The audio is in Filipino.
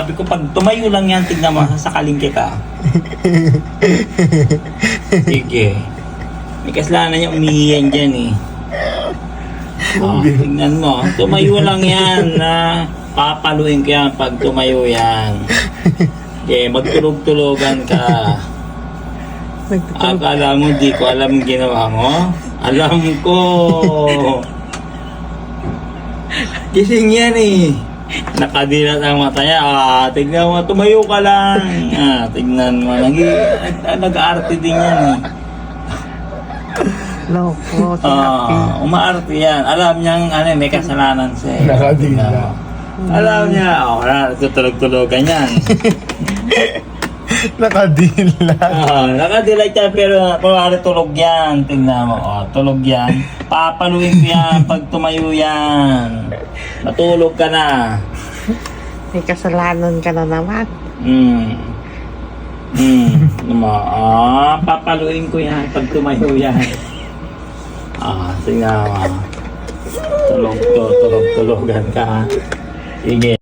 Sabi ko, pag tumayo lang yan, tignan mo, sasakaling kita. Sige. May kasalanan niya, umihiyan dyan eh. Oh, tignan mo, tumayo lang yan na papaluin ka yan pag tumayo yan. Okay, magtulog-tulogan ka. Akala mo, di ko alam yung ginawa mo? Alam ko. Gising yan eh. Nakadilat ang mata niya. Tignan mo, tumayo ka lang. Tignan mo. Nag-aarte din yan eh. Loko, tinapi. Umaarte yan. Alam niyang may kasalanan siya. Nakadila. Alam niya. Tutulog-tulogan yan. Nakadila. Nakadilat yan pero kunwari tulog yan. Tingnan mo. Tulog yan. Papaluin ko yan pag tumayo yan. Matulog ka na. May kasalanan ka na naman. Papaluin ko yan pag tumayo yan. Tingnan mo. Tulogan ka. Sige.